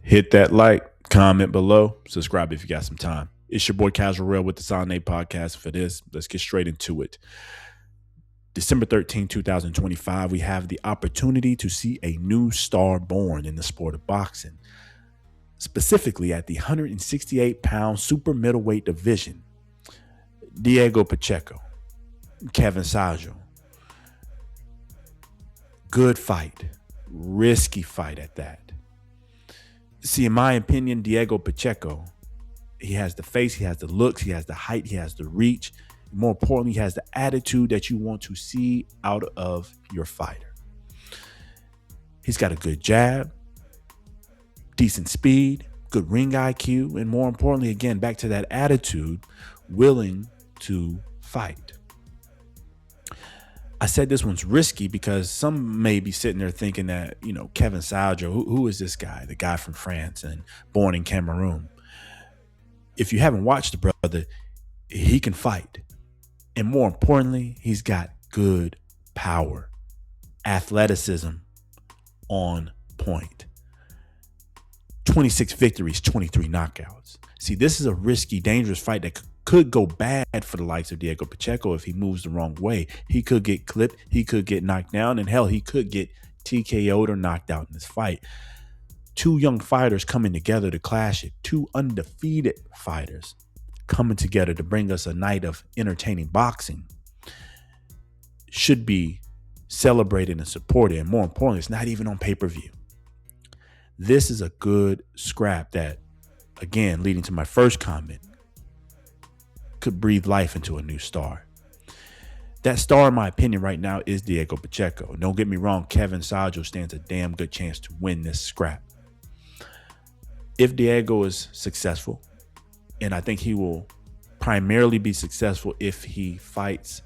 Hit that like, comment below, subscribe if you got some time. It's your boy Casual Real with the Silent Nate podcast. For this, let's get straight into it. December 13, 2025, we have the opportunity to see a new star born in the sport of boxing, specifically at the 168-pound super middleweight division. Diego Pacheco, KEVIN SADJO. Good fight, risky fight at that. See, in my opinion, Diego Pacheco, he has the face, he has the looks, he has the height, he has the reach. More importantly, he has the attitude that you want to see out of your fighter. He's got a good jab, decent speed, good ring IQ, and more importantly, again, back to that attitude, willing to fight. I said this one's risky because some may be sitting there thinking that, KEVIN SADJO, who is this guy? The guy from France and born in Cameroon. If you haven't watched the brother, he can fight. And more importantly, he's got good power, athleticism on point. 26 victories, 23 knockouts. See, this is a risky, dangerous fight that could go bad for the likes of Diego Pacheco if he moves the wrong way. He could get clipped, he could get knocked down, and hell, he could get TKO'd or knocked out in this fight. Two young fighters coming together to clash it. Two undefeated fighters coming together to bring us a night of entertaining boxing. Should be celebrated and supported. And more importantly, it's not even on pay-per-view. This is a good scrap that, again, leading to my first comment, could breathe life into a new star. That star, in my opinion, right now is Diego Pacheco. Don't get me wrong, KEVIN SADJO stands a damn good chance to win this scrap. If Diego is successful, and I think he will primarily be successful if he fights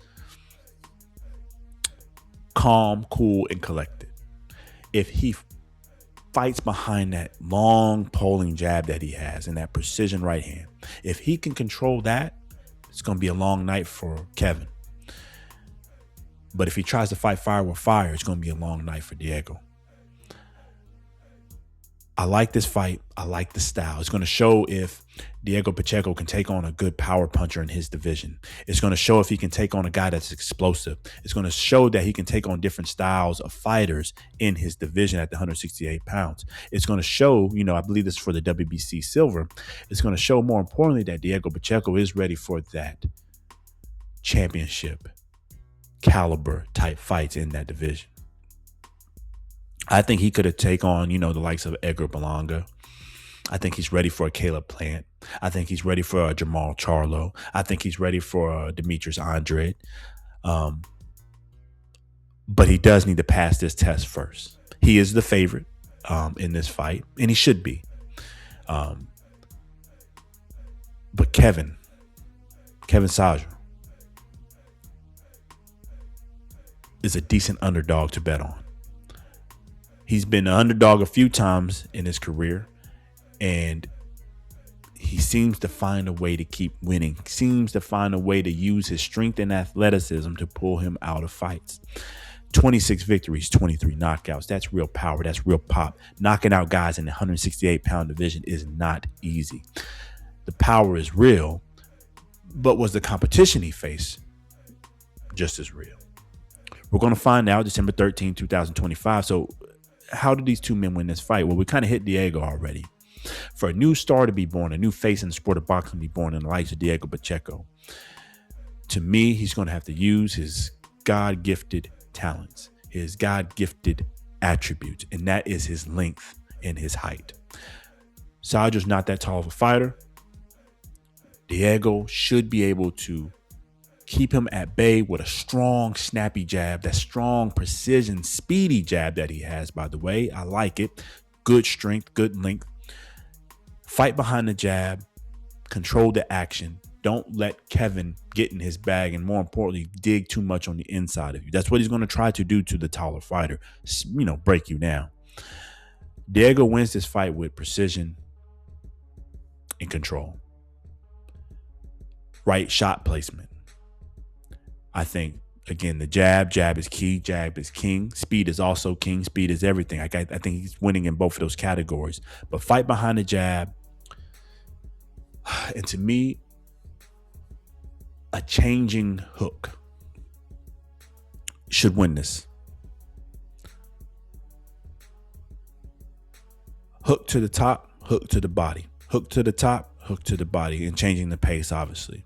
calm, cool, and collected. If he fights behind that long polling jab that he has and that precision right hand, if he can control that, it's going to be a long night for KEVIN. But if he tries to fight fire with fire, it's going to be a long night for Diego. I like this fight. I like the style. It's going to show if Diego Pacheco can take on a good power puncher in his division. It's going to show if he can take on a guy that's explosive. It's going to show that he can take on different styles of fighters in his division at the 168 pounds. It's going to show, I believe this is for the WBC silver. It's going to show, more importantly, that Diego Pacheco is ready for that championship caliber type fights in that division. I think he could have taken on, the likes of Edgar Berlanga. I think he's ready for a Caleb Plant. I think he's ready for a Jamal Charlo. I think he's ready for a Demetrius Andrade. But he does need to pass this test first. He is the favorite in this fight, and he should be. But KEVIN SADJO is a decent underdog to bet on. He's been an underdog a few times in his career, and he seems to find a way to keep winning. He seems to find a way to use his strength and athleticism to pull him out of fights. 26 victories, 23 knockouts. That's real power. That's real pop. Knocking out guys in the 168-pound division is not easy. The power is real, but was the competition he faced just as real? We're going to find out December 13, 2025. So how did these two men win this fight? Well, we kind of hit Diego already. For a new star to be born, a new face in the sport of boxing to be born in the likes of Diego Pacheco, to me, he's going to have to use his God-gifted talents, his God-gifted attributes, and that is his length and his height. SADJO's not that tall of a fighter. Diego should be able to keep him at bay with a strong, snappy jab, that strong, precision, speedy jab that he has, by the way. I like it. Good strength, good length. Fight behind the jab. Control the action. Don't let KEVIN get in his bag, and more importantly, dig too much on the inside of you. That's what he's going to try to do to the taller fighter. Break you down. Diego wins this fight with precision and control. Right shot placement. I think Again, the jab is key, jab is king. Speed is also king. Speed is everything. I think he's winning in both of those categories. But fight behind the jab. And to me, a changing hook should win this. Hook to the top, hook to the body. Hook to the top, hook to the body, and changing the pace, obviously.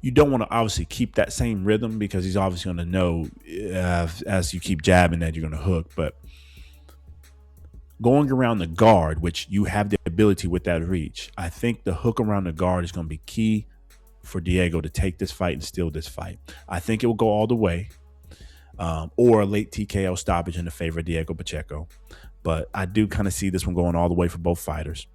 You don't want to obviously keep that same rhythm because he's obviously going to know as you keep jabbing that you're going to hook. But going around the guard, which you have the ability with that reach, I think the hook around the guard is going to be key for Diego to take this fight and steal this fight. I think it will go all the way, or a late TKO stoppage in the favor of Diego Pacheco. But I do kind of see this one going all the way for both fighters.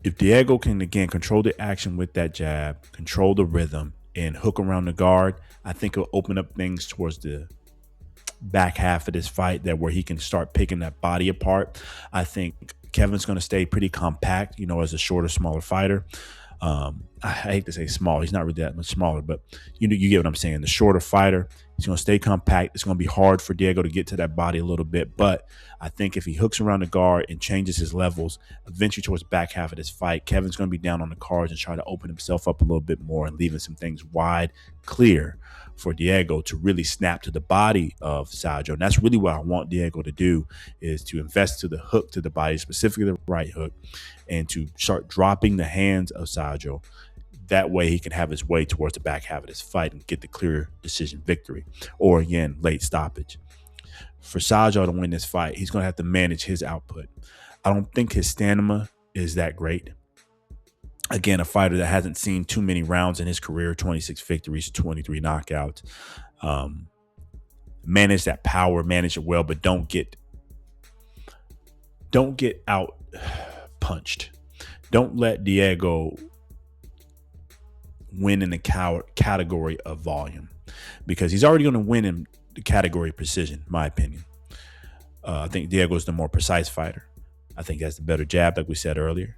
If Diego can, again, control the action with that jab, control the rhythm, and hook around the guard, I think it'll open up things towards the back half of this fight where he can start picking that body apart. I think Kevin's going to stay pretty compact, as a shorter, smaller fighter. I hate to say small. He's not really that much smaller, but you get what I'm saying. The shorter fighter, he's going to stay compact. It's going to be hard for Diego to get to that body a little bit, but I think if he hooks around the guard and changes his levels, eventually towards the back half of this fight, Kevin's going to be down on the cards and try to open himself up a little bit more and leaving some things wide, clear for Diego to really snap to the body of Sadjo. And that's really what I want Diego to do, is to invest to the hook to the body, specifically the right hook, and to start dropping the hands of Sadjo. That way he can have his way towards the back half of this fight and get the clear decision victory, or again, late stoppage. For Sadjo to win this fight, he's going to have to manage his output. I don't think his stamina is that great. Again, a fighter that hasn't seen too many rounds in his career, 26 victories, 23 knockouts. Manage that power, manage it well, but don't get out punched. Don't let Diego win in the category of volume, because he's already going to win in the category of precision, in my opinion. I think Diego is the more precise fighter. I think he has the better jab, like we said earlier.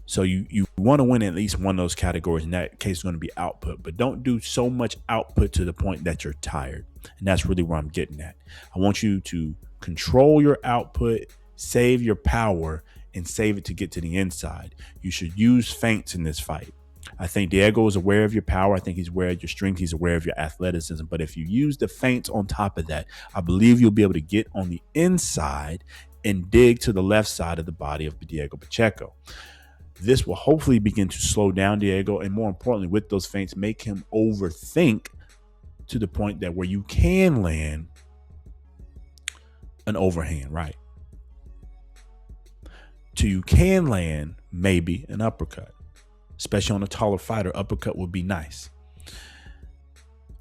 So you want to win at least one of those categories. In that case, it's going to be output, but don't do so much output to the point that you're tired. And that's really where I'm getting at. I want you to control your output, save your power, and save it to get to the inside. You should use feints in this fight. I think Diego is aware of your power. I think he's aware of your strength. He's aware of your athleticism. But if you use the feints on top of that, I believe you'll be able to get on the inside and dig to the left side of the body of Diego Pacheco. This will hopefully begin to slow down Diego, and more importantly, with those feints, make him overthink to the point that where you can land an overhand right. So you can land maybe an uppercut. Especially on a taller fighter, uppercut would be nice.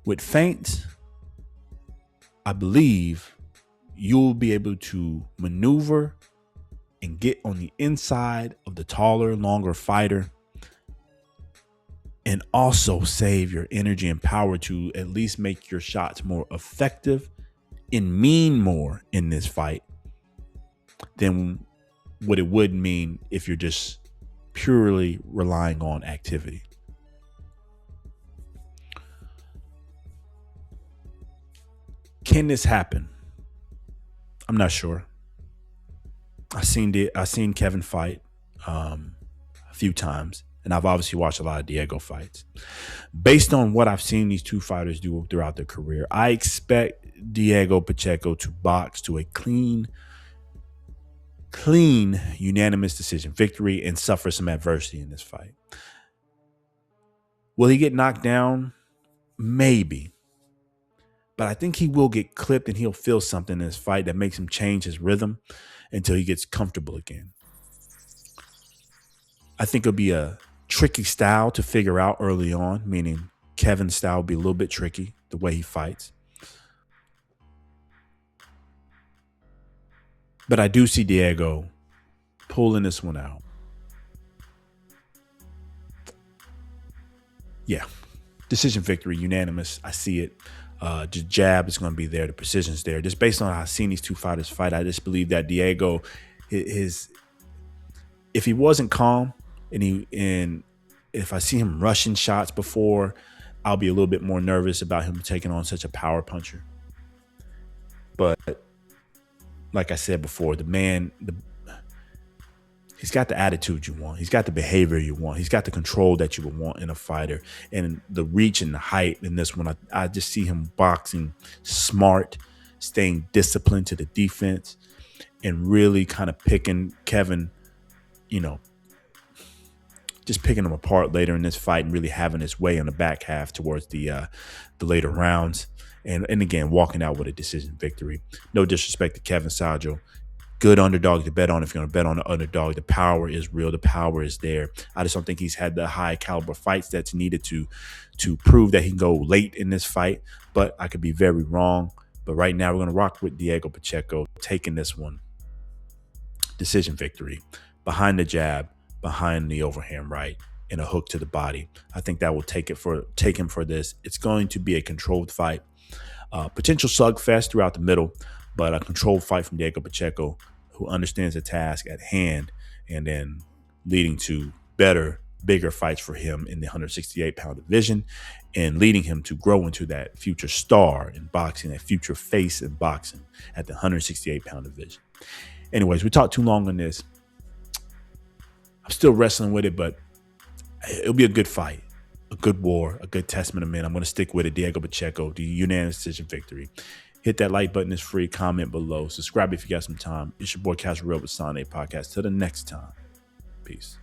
With feints, I believe you'll be able to maneuver and get on the inside of the taller, longer fighter, and also save your energy and power to at least make your shots more effective and mean more in this fight than what it would mean if you're just purely relying on activity. Can this happen? I'm not sure. I seen Kevin fight a few times, and I've obviously watched a lot of Diego fights. Based on what I've seen these two fighters do throughout their career, I expect Diego Pacheco to box to a clean unanimous decision victory and suffer some adversity in this fight. Will he get knocked down? Maybe. But I think he will get clipped, and he'll feel something in this fight that makes him change his rhythm until he gets comfortable again. I think it'll be a tricky style to figure out early on, meaning Kevin's style will be a little bit tricky, the way he fights. But I do see Diego pulling this one out. Yeah. Decision victory, unanimous. I see it. The jab is going to be there. The precision's there. Just based on how I've seen these two fighters fight, I just believe that Diego, if he wasn't calm and if I see him rushing shots before, I'll be a little bit more nervous about him taking on such a power puncher. But like I said before, he's got the attitude you want. He's got the behavior you want. He's got the control that you would want in a fighter, and the reach and the height in this one. I just see him boxing smart, staying disciplined to the defense, and really kind of picking Kevin, just picking him apart later in this fight and really having his way in the back half towards the later rounds. And again, walking out with a decision victory. No disrespect to Kevin Sadjò. Good underdog to bet on. If you're going to bet on the underdog, the power is real. The power is there. I just don't think he's had the high caliber fights that's needed to prove that he can go late in this fight. But I could be very wrong. But right now, we're going to rock with Diego Pacheco, taking this one. Decision victory. Behind the jab, behind the overhand right, and a hook to the body. I think that will take him for this. It's going to be a controlled fight. Potential slugfest throughout the middle, but a controlled fight from Diego Pacheco, who understands the task at hand, and then leading to better, bigger fights for him in the 168-pound division, and leading him to grow into that future star in boxing, that future face in boxing at the 168-pound division. Anyways, we talked too long on this. I'm still wrestling with it, but it'll be a good fight, a good war, a good testament of men. I'm going to stick with it. Diego Pacheco, the unanimous decision victory. Hit that like button. It's free. Comment below. Subscribe if you got some time. It's your boy Cash Real with Sane Podcast. Till the next time. Peace.